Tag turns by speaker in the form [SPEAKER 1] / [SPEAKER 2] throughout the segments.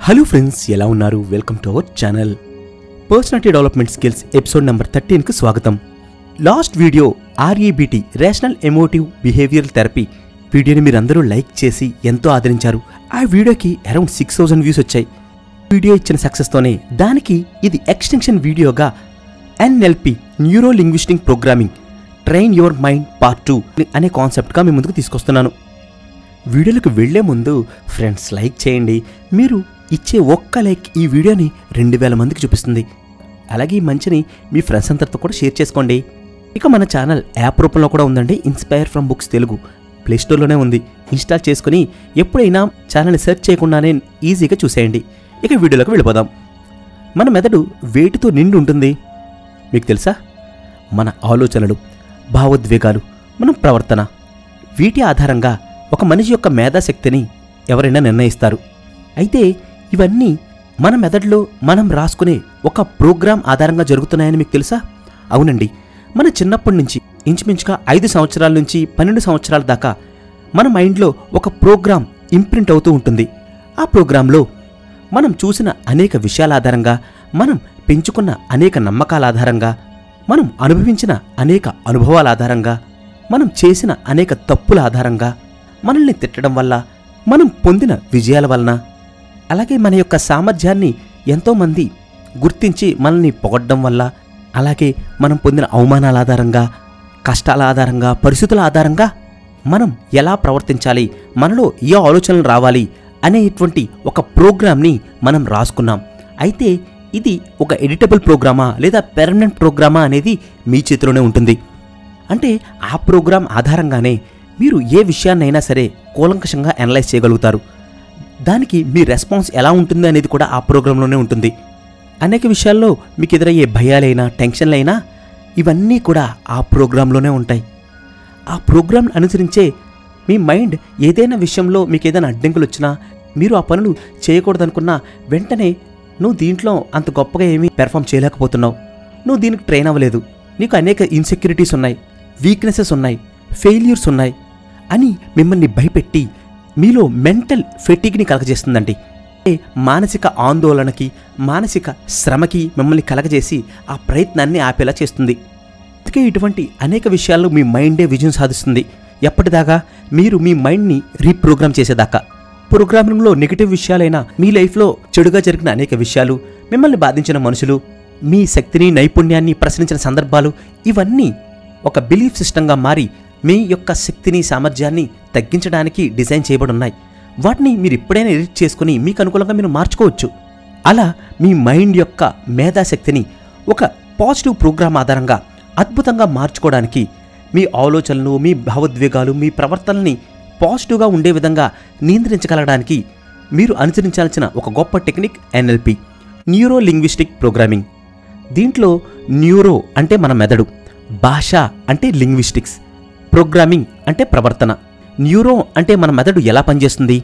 [SPEAKER 1] Hello friends, ఎలా ఉన్నారు? Welcome to our channel. Personality development skills episode number 13కు స్వాగతం. Last video REBT rational emotive behavioural therapy వీడియోని మీరందరూ లైక్ చేసి ఎంతో ఆదరించారు. ఆ వీడియోకి అరౌండ్ 6000 వ్యూస్ వచ్చాయి. వీడియో ఇచ్చిన సక్సెస్తోనే దానికి ఇది ఎక్స్టెన్షన్ వీడియోగా NLP neuro linguistic programming train your mind part 2 అనే కాన్సెప్ట్గా మీ ముందుకు తీసుకొస్తున్నాను. వీడియోలకు వెళ్లే ముందు ఫ్రెండ్స్ లైక్ చేయండి. మీరు ఇచ్చే ఒక్క లైక్ ఈ వీడియోని 2000 మందికి చూపిస్తుంది. అలాగే ఈ మంచిని మీ ఫ్రెండ్స్ అందరితో కూడా షేర్ చేసుకోండి. ఇక మన ఛానల్ యాప్ రూపంలో కూడా ఉందండి. ఇన్స్పైర్ ఫ్రమ్ బుక్స్ తెలుగు ప్లేస్టోర్లోనే ఉంది. ఇన్స్టాల్ చేసుకుని ఎప్పుడైనా ఛానల్ని సెర్చ్ చేయకుండానే ఈజీగా చూసేయండి. ఇక వీడియోలోకి వెళ్ళిపోదాం. మన మెదడు వేటితో నిండి ఉంటుంది మీకు తెలుసా? మన ఆలోచనలు, భావోద్వేగాలు, మన ప్రవర్తన, వీటి ఆధారంగా ఒక మనిషి యొక్క మేధాశక్తిని ఎవరైనా నిర్ణయిస్తారు. అయితే ఇవన్నీ మన మెదడులో మనం రాసుకునే ఒక ప్రోగ్రాం ఆధారంగా జరుగుతున్నాయని మీకు తెలుసా? అవునండి. మన చిన్నప్పటి నుంచి ఇంచుమించుగా 5 సంవత్సరాల నుంచి 12 సంవత్సరాల దాకా మన మైండ్లో ఒక ప్రోగ్రాం ఇంప్రింట్ అవుతూ ఉంటుంది. ఆ ప్రోగ్రాంలో మనం చూసిన అనేక విషయాల ఆధారంగా, మనం పెంచుకున్న అనేక నమ్మకాల ఆధారంగా, మనం అనుభవించిన అనేక అనుభవాల ఆధారంగా, మనం చేసిన అనేక తప్పుల ఆధారంగా, మనల్ని తిట్టడం వల్ల, మనం పొందిన విజయాల వలన, అలాగే మన యొక్క సామర్థ్యాన్ని ఎంతోమంది గుర్తించి మనల్ని పొగడ్డం వల్ల, అలాగే మనం పొందిన అవమానాల ఆధారంగా, కష్టాల ఆధారంగా, పరిస్థితుల ఆధారంగా మనం ఎలా ప్రవర్తించాలి, మనలో ఏ ఆలోచనలు రావాలి అనేటువంటి ఒక ప్రోగ్రామ్ని మనం రాసుకున్నాం. అయితే ఇది ఒక ఎడిటబుల్ ప్రోగ్రామా లేదా పెర్మనెంట్ ప్రోగ్రామా అనేది మీ చేతిలోనే ఉంటుంది. అంటే ఆ ప్రోగ్రాం ఆధారంగానే మీరు ఏ విషయాన్నైనా సరే కూలంకషంగా అనలైజ్ చేయగలుగుతారు. దానికి మీ రెస్పాన్స్ ఎలా ఉంటుంది అనేది కూడా ఆ ప్రోగ్రాంలోనే ఉంటుంది. అనేక విషయాల్లో మీకు ఎదురయ్యే భయాలైనా, టెన్షన్లైనా ఇవన్నీ కూడా ఆ ప్రోగ్రాంలోనే ఉంటాయి. ఆ ప్రోగ్రాం అనుసరించే మీ మైండ్ ఏదైనా విషయంలో మీకు ఏదైనా అడ్డంకులు వచ్చినా, మీరు ఆ పనులు చేయకూడదనుకున్నా వెంటనే నువ్వు దీంట్లో అంత గొప్పగా ఏమీ పెర్ఫామ్ చేయలేకపోతున్నావు, నువ్వు దీనికి ట్రైన్ అవ్వలేదు, నీకు అనేక ఇన్సెక్యూరిటీస్ ఉన్నాయి, వీక్నెసెస్ ఉన్నాయి, ఫెయిల్యూర్స్ ఉన్నాయి అని మిమ్మల్ని భయపెట్టి మీలో మెంటల్ ఫెటిగ్ని కలగజేస్తుందండి. మానసిక ఆందోళనకి, మానసిక శ్రమకి మిమ్మల్ని కలగజేసి ఆ ప్రయత్నాన్ని ఆపేలా చేస్తుంది. అందుకే ఇటువంటి అనేక విషయాల్లో మీ మైండే విజయం సాధిస్తుంది. ఎప్పటిదాకా? మీరు మీ మైండ్ని రీప్రోగ్రామ్ చేసేదాకా. ప్రోగ్రామింగ్లో నెగిటివ్ విషయాలైనా, మీ లైఫ్లో చెడుగా జరిగిన అనేక విషయాలు, మిమ్మల్ని బాధించిన మనుషులు, మీ శక్తిని, నైపుణ్యాన్ని ప్రశ్నించిన సందర్భాలు, ఇవన్నీ ఒక బిలీఫ్ సిస్టంగా మారి మీ యొక్క శక్తిని, సామర్థ్యాన్ని తగ్గించడానికి డిజైన్ చేయబడి ఉన్నాయి. వాటిని మీరు ఎప్పుడైనా ఎడిట్ చేసుకుని మీకు అనుకూలంగా మీరు మార్చుకోవచ్చు. అలా మీ మైండ్ యొక్క మేధాశక్తిని ఒక పాజిటివ్ ప్రోగ్రామ్ ఆధారంగా అద్భుతంగా మార్చుకోవడానికి, మీ ఆలోచనలు, మీ భావోద్వేగాలు, మీ ప్రవర్తనని పాజిటివ్గా ఉండే విధంగా నియంత్రించగలగడానికి మీరు అనుసరించాల్సిన ఒక గొప్ప technique NLP neuro linguistic programming. దీంట్లో న్యూరో అంటే మన మెదడు, భాష అంటే లింగ్విస్టిక్స్, ప్రోగ్రామింగ్ అంటే ప్రవర్తన. న్యూరో అంటే మన మెదడు ఎలా పనిచేస్తుంది,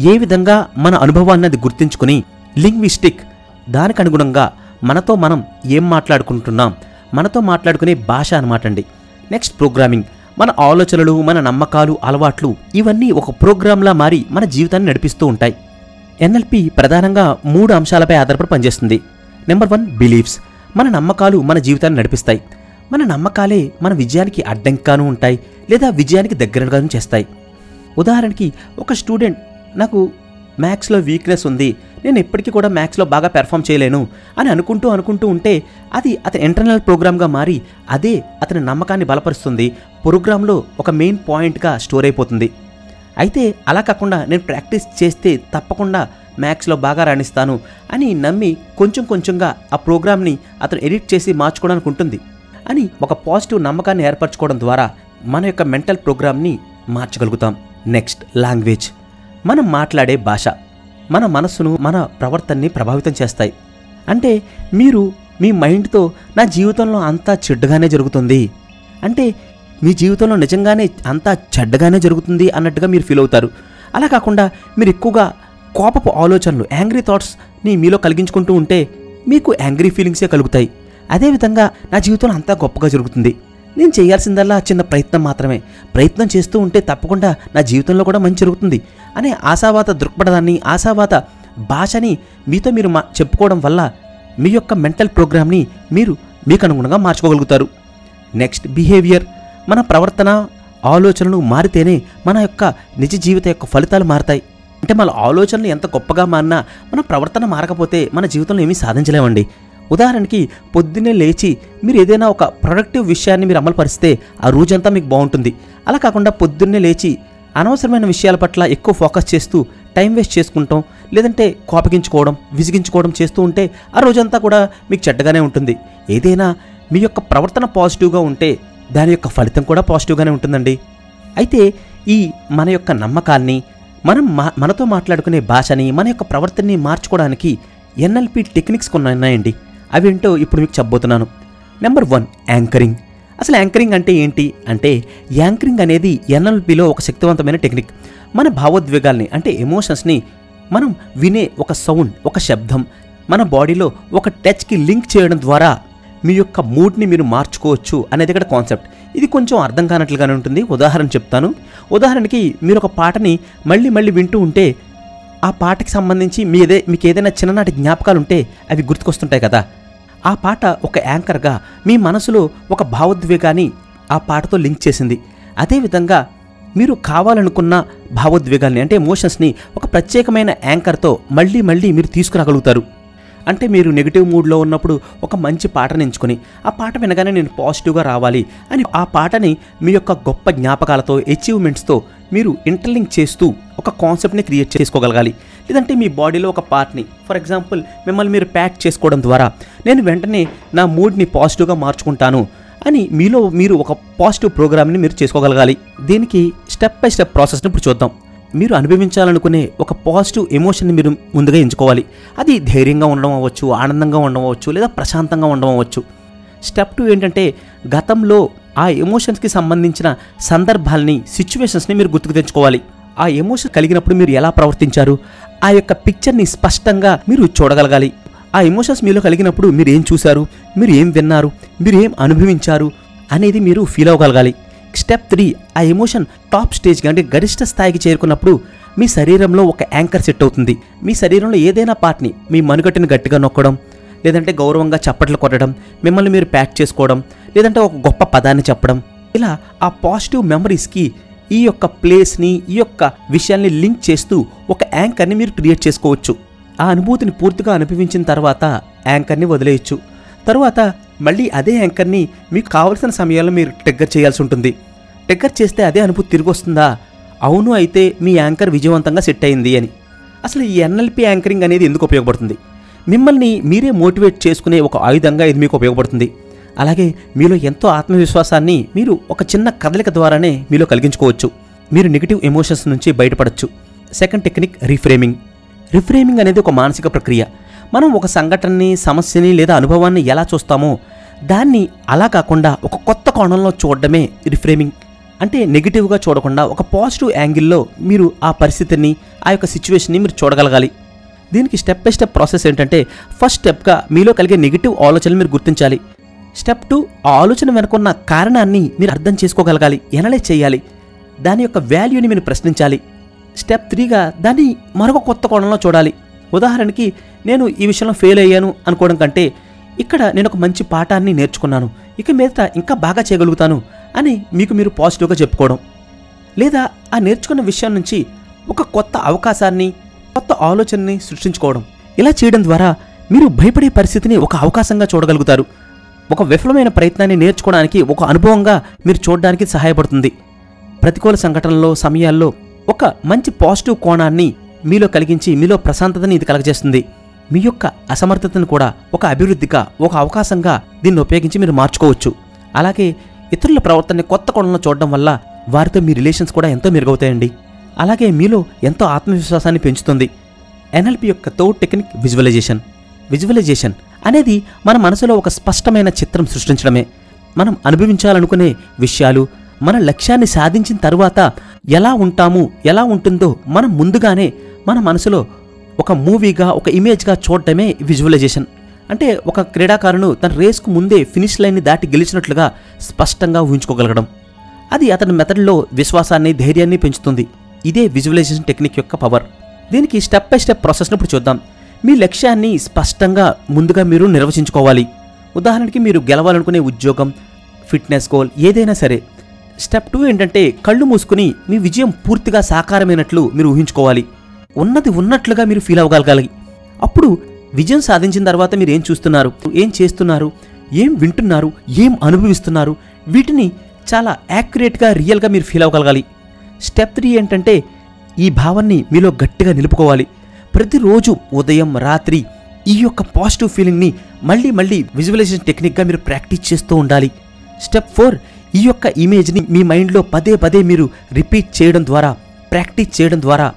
[SPEAKER 1] ఏ విధంగా మన అనుభవాన్ని అది గుర్తించుకుని, లింగ్విస్టిక్ దానికి అనుగుణంగా మనతో మనం ఏం మాట్లాడుకుంటున్నాం, మనతో మాట్లాడుకునే భాష అనమాట అండి. నెక్స్ట్ ప్రోగ్రామింగ్, మన ఆలోచనలు, మన నమ్మకాలు, అలవాట్లు ఇవన్నీ ఒక ప్రోగ్రాంలా మారి మన జీవితాన్ని నడిపిస్తూ ఉంటాయి. NLP ప్రధానంగా 3 అంశాలపై ఆధారపడి పనిచేస్తుంది. Number 1 beliefs. మన నమ్మకాలు మన జీవితాన్ని నడిపిస్తాయి. మన నమ్మకాలే మన విజయానికి అడ్డంకాను ఉంటాయి, లేదా విజయానికి దగ్గరగాను చేస్తాయి. ఉదాహరణకి ఒక స్టూడెంట్, నాకు మ్యాథ్స్లో వీక్నెస్ ఉంది, నేను ఎప్పటికీ కూడా మ్యాథ్స్లో బాగా పెర్ఫామ్ చేయలేను అని అనుకుంటూ ఉంటే అది అతని ఇంటర్నల్ ప్రోగ్రామ్గా మారి అదే అతని నమ్మకాన్ని బలపరుస్తుంది. ప్రోగ్రాంలో ఒక మెయిన్ పాయింట్గా స్టోర్ అయిపోతుంది. అయితే అలా కాకుండా నేను ప్రాక్టీస్ చేస్తే తప్పకుండా మ్యాథ్స్లో బాగా రాణిస్తాను అని నమ్మి కొంచెం కొంచెంగా ఆ ప్రోగ్రామ్ని అతను ఎడిట్ చేసి మార్చుకోవడానికి ఉంటుంది అని ఒక పాజిటివ్ నమ్మకాన్ని ఏర్పరచుకోవడం ద్వారా మన యొక్క మెంటల్ ప్రోగ్రామ్ని మార్చగలుగుతాం. Next language. మనం మాట్లాడే భాష మన మనస్సును, మన ప్రవర్తనని ప్రభావితం చేస్తాయి. అంటే మీరు మీ మైండ్తో నా జీవితంలో అంతా చెడ్డగానే జరుగుతుంది అంటే మీ జీవితంలో నిజంగానే అంతా చెడ్డగానే జరుగుతుంది అన్నట్టుగా మీరు ఫీల్ అవుతారు. అలా కాకుండా మీరు ఎక్కువగా కోపపు ఆలోచనలు, యాంగ్రీ థాట్స్ని మీలో కలిగించుకుంటూ ఉంటే మీకు యాంగ్రీ ఫీలింగ్సే కలుగుతాయి. అదేవిధంగా నా జీవితంలో అంతా గొప్పగా జరుగుతుంది, నేను చేయాల్సిందల్లా చిన్న ప్రయత్నం మాత్రమే, ప్రయత్నం చేస్తూ ఉంటే తప్పకుండా నా జీవితంలో కూడా మంచి జరుగుతుంది అనే ఆశావాద దృక్పథాన్ని, ఆశావాద భాషని మీతో మీరు చెప్పుకోవడం వల్ల మీ యొక్క మెంటల్ ప్రోగ్రామ్ని మీకు అనుగుణంగా మార్చుకోగలుగుతారు. Next behaviour. మన ప్రవర్తన ఆలోచనలు మారితేనే మన యొక్క నిజ జీవిత యొక్క ఫలితాలు మారతాయి. అంటే మన ఆలోచనలు ఎంత గొప్పగా మారినా మన ప్రవర్తన మారకపోతే మన జీవితంలో ఏమీ సాధించలేమండి. ఉదాహరణకి పొద్దున్నే లేచి మీరు ఏదైనా ఒక ప్రొడక్టివ్ విషయాన్ని మీరు అమలు పరిస్తే ఆ రోజంతా మీకు బాగుంటుంది. అలా కాకుండా పొద్దున్నే లేచి అనవసరమైన విషయాల పట్ల ఎక్కువ ఫోకస్ చేస్తూ టైం వేస్ట్ చేసుకుంటాం, లేదంటే కోపగించుకోవడం విసిగించుకోవడం చేస్తూ ఉంటే ఆ రోజంతా కూడా మీకు చెడ్డగానే ఉంటుంది. ఏదైనా మీ యొక్క ప్రవర్తన పాజిటివ్గా ఉంటే దాని యొక్క ఫలితం కూడా పాజిటివ్గానే ఉంటుందండి. అయితే ఈ మన యొక్క నమ్మకాల్ని మనతో మాట్లాడుకునే భాషని మన యొక్క ప్రవర్తనని మార్చుకోవడానికి ఎన్ఎల్పి టెక్నిక్స్ కొన్ని ఉన్నాయండి. అవేంటో ఇప్పుడు మీకు చెప్పబోతున్నాను. Number 1 anchoring. అసలు యాంకరింగ్ అంటే ఏంటి అంటే యాంకరింగ్ అనేది ఎన్ఎల్పిలో ఒక శక్తివంతమైన టెక్నిక్. మన భావోద్వేగాల్ని అంటే ఎమోషన్స్ని మనం వినే ఒక సౌండ్, ఒక శబ్దం మన బాడీలో ఒక టచ్కి లింక్ చేయడం ద్వారా మీ యొక్క మూడ్ని మీరు మార్చుకోవచ్చు అనేది ఇక్కడ కాన్సెప్ట్. ఇది కొంచెం అర్థం కానట్లుగానే ఉంటుంది. ఉదాహరణ చెప్తాను. ఉదాహరణకి మీరు ఒక పాటని మళ్ళీ మళ్ళీ వింటూ ఉంటే ఆ పాటకి సంబంధించి మీకు ఏదైనా చిన్ననాటి జ్ఞాపకాలు ఉంటే అవి గుర్తుకొస్తుంటాయి కదా. ఆ పాట ఒక యాంకర్గా మీ మనసులో ఒక భావోద్వేగాన్ని ఆ పాటతో లింక్ చేసింది. అదేవిధంగా మీరు కావాలనుకున్న భావోద్వేగాల్ని అంటే ఎమోషన్స్ని ఒక ప్రత్యేకమైన యాంకర్తో మళ్ళీ మళ్ళీ మీరు తీసుకురాగలుగుతారు. అంటే మీరు నెగిటివ్ మూడ్లో ఉన్నప్పుడు ఒక మంచి పాటను ఎంచుకొని ఆ పాట వినగానే నేను పాజిటివ్గా రావాలి అని ఆ పాటని మీ యొక్క గొప్ప జ్ఞాపకాలతో అచీవ్మెంట్స్తో మీరు ఇంటర్లింక్ చేస్తూ ఒక కాన్సెప్ట్ని క్రియేట్ చేసుకోగలగాలి. లేదంటే మీ బాడీలో ఒక పార్ట్ని, ఫర్ ఎగ్జాంపుల్ మిమ్మల్ని మీరు ప్యాక్ చేసుకోవడం ద్వారా నేను వెంటనే నా మూడ్ని పాజిటివ్గా మార్చుకుంటాను అని మీరు ఒక పాజిటివ్ ప్రోగ్రామ్ని మీరు చేసుకోగలగాలి. దీనికి స్టెప్ బై స్టెప్ ప్రాసెస్ని ఇప్పుడు చూద్దాం. మీరు అనుభవించాలనుకునే ఒక పాజిటివ్ ఎమోషన్ని మీరు ముందుగా ఎంచుకోవాలి. అది ధైర్యంగా ఉండడం అవ్వచ్చు, ఆనందంగా ఉండడం అవ్వచ్చు, లేదా ప్రశాంతంగా ఉండడం అవ్వచ్చు. స్టెప్ 2 ఏంటంటే గతంలో ఆ ఎమోషన్స్కి సంబంధించిన సందర్భాల్ని, సిచ్యువేషన్స్ని మీరు గుర్తుకు తెచ్చుకోవాలి. ఆ ఎమోషన్ కలిగినప్పుడు మీరు ఎలా ప్రవర్తించారు, ఆ యొక్క పిక్చర్ని స్పష్టంగా మీరు చూడగలగాలి. ఆ ఎమోషన్స్ మీలో కలిగినప్పుడు మీరు ఏం చూశారు, మీరు ఏం విన్నారు, మీరు ఏం అనుభవించారు అనేది మీరు ఫీల్ అవ్వగలగాలి. స్టెప్ 3 ఆ ఎమోషన్ టాప్ స్టేజ్కి అంటే గరిష్ట స్థాయికి చేరుకున్నప్పుడు మీ శరీరంలో ఒక యాంకర్ సెట్ అవుతుంది. మీ శరీరంలో ఏదైనా పార్ట్ని మీ మనుగట్టుని గట్టిగా నొక్కడం, లేదంటే గౌరవంగా చప్పట్లు కొట్టడం, మిమ్మల్ని మీరు ప్యాక్ చేసుకోవడం, లేదంటే ఒక గొప్ప పదాన్ని చెప్పడం, ఇలా ఆ పాజిటివ్ మెమరీస్కి ఈ యొక్క ప్లేస్ని, ఈ యొక్క విషయాల్ని లింక్ చేస్తూ ఒక యాంకర్ని మీరు క్రియేట్ చేసుకోవచ్చు. ఆ అనుభూతిని పూర్తిగా అనుభవించిన తర్వాత యాంకర్ని వదిలేయచ్చు. తర్వాత మళ్ళీ అదే యాంకర్ని మీకు కావలసిన సమయాల్లో మీరు ట్రిగ్గర్ చేయాల్సి ఉంటుంది. ట్రిగ్గర్ చేస్తే అదే అనుభూతి తిరిగి వస్తుందా? అవును, అయితే మీ యాంకర్ విజయవంతంగా సెట్ అయింది అని. అసలు ఈ ఎన్ఎల్పి యాంకరింగ్ అనేది ఎందుకు ఉపయోగపడుతుంది? మిమ్మల్ని మీరే మోటివేట్ చేసుకునే ఒక ఆయుధంగా ఇది మీకు ఉపయోగపడుతుంది. అలాగే మీలో ఎంతో ఆత్మవిశ్వాసాన్ని మీరు ఒక చిన్న కదలిక ద్వారానే మీలో కలిగించుకోవచ్చు. మీరు నెగిటివ్ ఎమోషన్స్ నుంచి బయటపడచ్చు. Second technique రిఫ్రేమింగ్. రిఫ్రేమింగ్ అనేది ఒక మానసిక ప్రక్రియ. మనం ఒక సంఘటనని, సమస్యని లేదా అనుభవాన్ని ఎలా చూస్తామో దాన్ని అలా కాకుండా ఒక కొత్త కోణంలో చూడడమే రిఫ్రేమింగ్. అంటే నెగిటివ్గా చూడకుండా ఒక పాజిటివ్ యాంగిల్లో మీరు ఆ పరిస్థితిని, ఆ యొక్క సిచ్యువేషన్ని మీరు చూడగలగాలి. దీనికి స్టెప్ బై స్టెప్ ప్రాసెస్ ఏంటంటే ఫస్ట్ స్టెప్గా మీలో కలిగే నెగిటివ్ ఆలోచనలు మీరు గుర్తించాలి. స్టెప్ 2 ఆ ఆలోచన వెనుకున్న కారణాన్ని మీరు అర్థం చేసుకోగలగాలి, ఎనలైజ్ చేయాలి, దాని యొక్క వాల్యూని మీరు ప్రశ్నించాలి. స్టెప్ 3గా దాన్ని మరొక కొత్త కోణంలో చూడాలి. ఉదాహరణకి నేను ఈ విషయంలో ఫెయిల్ అయ్యాను అనుకోవడం కంటే ఇక్కడ నేను ఒక మంచి పాఠాన్ని నేర్చుకున్నాను, ఇక మీదట ఇంకా బాగా చేయగలుగుతాను అని మీరు పాజిటివ్గా చెప్పుకోవడం. లేదా ఆ నేర్చుకున్న విషయం నుంచి ఒక కొత్త అవకాశాన్ని, కొత్త ఆలోచనని సృష్టించుకోవడం. ఇలా చేయడం ద్వారా మీరు భయపడే పరిస్థితిని ఒక అవకాశంగా చూడగలుగుతారు. ఒక విఫలమైన ప్రయత్నాన్ని నేర్చుకోవడానికి ఒక అనుభవంగా మీరు చూడడానికి సహాయపడుతుంది. ప్రతికూల సంఘటనల్లో, సమయాల్లో ఒక మంచి పాజిటివ్ కోణాన్ని మీలో కలిగించి మీలో ప్రశాంతతని ఇది కలగజేస్తుంది. మీ యొక్క అసమర్థతను కూడా ఒక అభివృద్ధిగా, ఒక అవకాశంగా దీన్ని ఉపయోగించి మీరు మార్చుకోవచ్చు. అలాగే ఇతరుల ప్రవర్తనని కొత్త కోణంలో చూడడం వల్ల వారితో మీ రిలేషన్స్ కూడా ఎంతో మెరుగవుతాయండి. అలాగే మీలో ఎంతో ఆత్మవిశ్వాసాన్ని పెంచుతుంది. ఎన్ఎల్పి యొక్క థర్డ్ టెక్నిక్ విజువలైజేషన్. విజువలైజేషన్ అనేది మన మనసులో ఒక స్పష్టమైన చిత్రం సృష్టించడమే. మనం అనుభవించాలనుకునే విషయాలు, మన లక్ష్యాన్ని సాధించిన తర్వాత ఎలా ఉంటాము, ఎలా ఉంటుందో మనం ముందుగానే మన మనసులో ఒక మూవీగా, ఒక ఇమేజ్గా చూడటమే విజువలైజేషన్. అంటే ఒక క్రీడాకారుడు తన రేస్కు ముందే ఫినిష్ లైన్ని దాటి గెలిచినట్లుగా స్పష్టంగా ఊహించుకోగలగడం. అది అతని మెథడ్లో విశ్వాసాన్ని, ధైర్యాన్ని పెంచుతుంది. ఇదే విజువలైజేషన్ టెక్నిక్ యొక్క పవర్. దీనికి స్టెప్ బై స్టెప్ ప్రాసెస్ను ఇప్పుడు చూద్దాం. మీ లక్ష్యాన్ని స్పష్టంగా ముందుగా మీరు నిర్వచించుకోవాలి. ఉదాహరణకి మీరు గెలవాలనుకునే ఉద్యోగం, ఫిట్నెస్ గోల్ ఏదైనా సరే. స్టెప్ 2 ఏంటంటే కళ్ళు మూసుకుని మీ విజయం పూర్తిగా సాకారమైనట్లు మీరు ఊహించుకోవాలి. ఉన్నది ఉన్నట్లుగా మీరు ఫీల్ అవ్వగలగాలి. అప్పుడు విజయం సాధించిన తర్వాత మీరు ఏం చూస్తున్నారు, ఏం చేస్తున్నారు, ఏం వింటున్నారు, ఏం అనుభవిస్తున్నారు, వీటిని చాలా యాక్యురేట్గా రియల్గా మీరు ఫీల్ అవ్వగలగాలి. స్టెప్ 3 ఏంటంటే ఈ భావాన్ని మీలో గట్టిగా నిలుపుకోవాలి. ప్రతిరోజు ఉదయం రాత్రి ఈ యొక్క పాజిటివ్ ఫీలింగ్ని మళ్ళీ మళ్ళీ విజువలైజేషన్ టెక్నిక్గా మీరు ప్రాక్టీస్ చేస్తూ ఉండాలి. స్టెప్ 4 ఈ యొక్క ఇమేజ్ని మీ మైండ్లో పదే పదే మీరు రిపీట్ చేయడం ద్వారా, ప్రాక్టీస్ చేయడం ద్వారా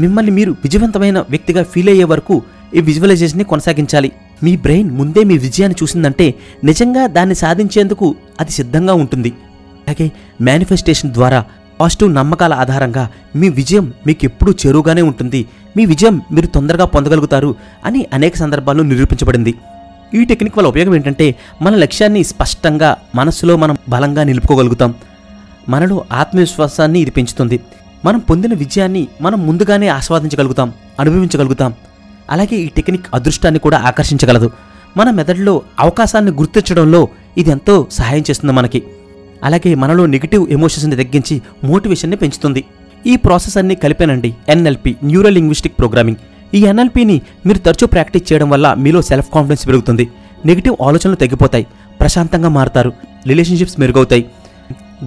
[SPEAKER 1] మిమ్మల్ని మీరు విజయవంతమైన వ్యక్తిగా ఫీల్ అయ్యే వరకు ఈ విజువలైజేషన్ని కొనసాగించాలి. మీ బ్రెయిన్ ముందే మీ విజయాన్ని చూసిందంటే నిజంగా దాన్ని సాధించేందుకు అది సిద్ధంగా ఉంటుంది. అలాగే మేనిఫెస్టేషన్ ద్వారా పాజిటివ్ నమ్మకాల ఆధారంగా మీ విజయం మీకు ఎప్పుడూ చేరువుగానే ఉంటుంది, మీ విజయం మీరు తొందరగా పొందగలుగుతారు అని అనేక సందర్భాల్లో నిరూపించబడింది. ఈ టెక్నిక్ వల్ల ఉపయోగం ఏంటంటే మన లక్ష్యాన్ని స్పష్టంగా మనస్సులో మనం బలంగా నిలుపుకోగలుగుతాం. మనలో ఆత్మవిశ్వాసాన్ని ఇది పెంచుతుంది. మనం పొందిన విజయాన్ని మనం ముందుగానే ఆస్వాదించగలుగుతాం, అనుభవించగలుగుతాం. అలాగే ఈ టెక్నిక్ అదృష్టాన్ని కూడా ఆకర్షించగలదు. మన మెదడులో అవకాశాన్ని గుర్తించడంలో ఇది ఎంతో సహాయం చేస్తుంది మనకి. అలాగే మనలో నెగిటివ్ ఎమోషన్స్ని తగ్గించి మోటివేషన్ని పెంచుతుంది. ఈ ప్రాసెస్ అన్ని కలిపేనండి NLP, న్యూరో లింగ్విస్టిక్ ప్రోగ్రామింగ్. ఈ NLPని మీరు తరచూ ప్రాక్టీస్ చేయడం వల్ల మీలో సెల్ఫ్ కాన్ఫిడెన్స్ పెరుగుతుంది, నెగిటివ్ ఆలోచనలు తగ్గిపోతాయి, ప్రశాంతంగా మారుతారు, రిలేషన్షిప్స్ మెరుగవుతాయి,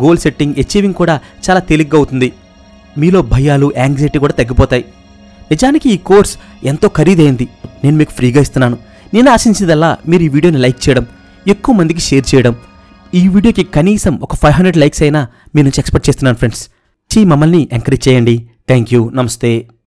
[SPEAKER 1] గోల్ సెట్టింగ్, అచీవింగ్ కూడా చాలా తేలిగ్గా అవుతుంది, మీలో భయాలు, యాంగ్జైటీ కూడా తగ్గిపోతాయి. నిజానికి ఈ కోర్స్ ఎంతో ఖరీదైంది, నేను మీకు ఫ్రీగా ఇస్తున్నాను. నేను ఆశించేదల్లా మీరు ఈ వీడియోని లైక్ చేయడం, ఎక్కువ మందికి షేర్ చేయడం. ఈ వీడియోకి కనీసం ఒక 500 లైక్స్ అయినా మీ నుంచి ఎక్స్పెక్ట్ చేస్తున్నాను ఫ్రెండ్స్. మమ్మల్ని ఎంకరేజ్ చేయండి. Thank you. నమస్తే.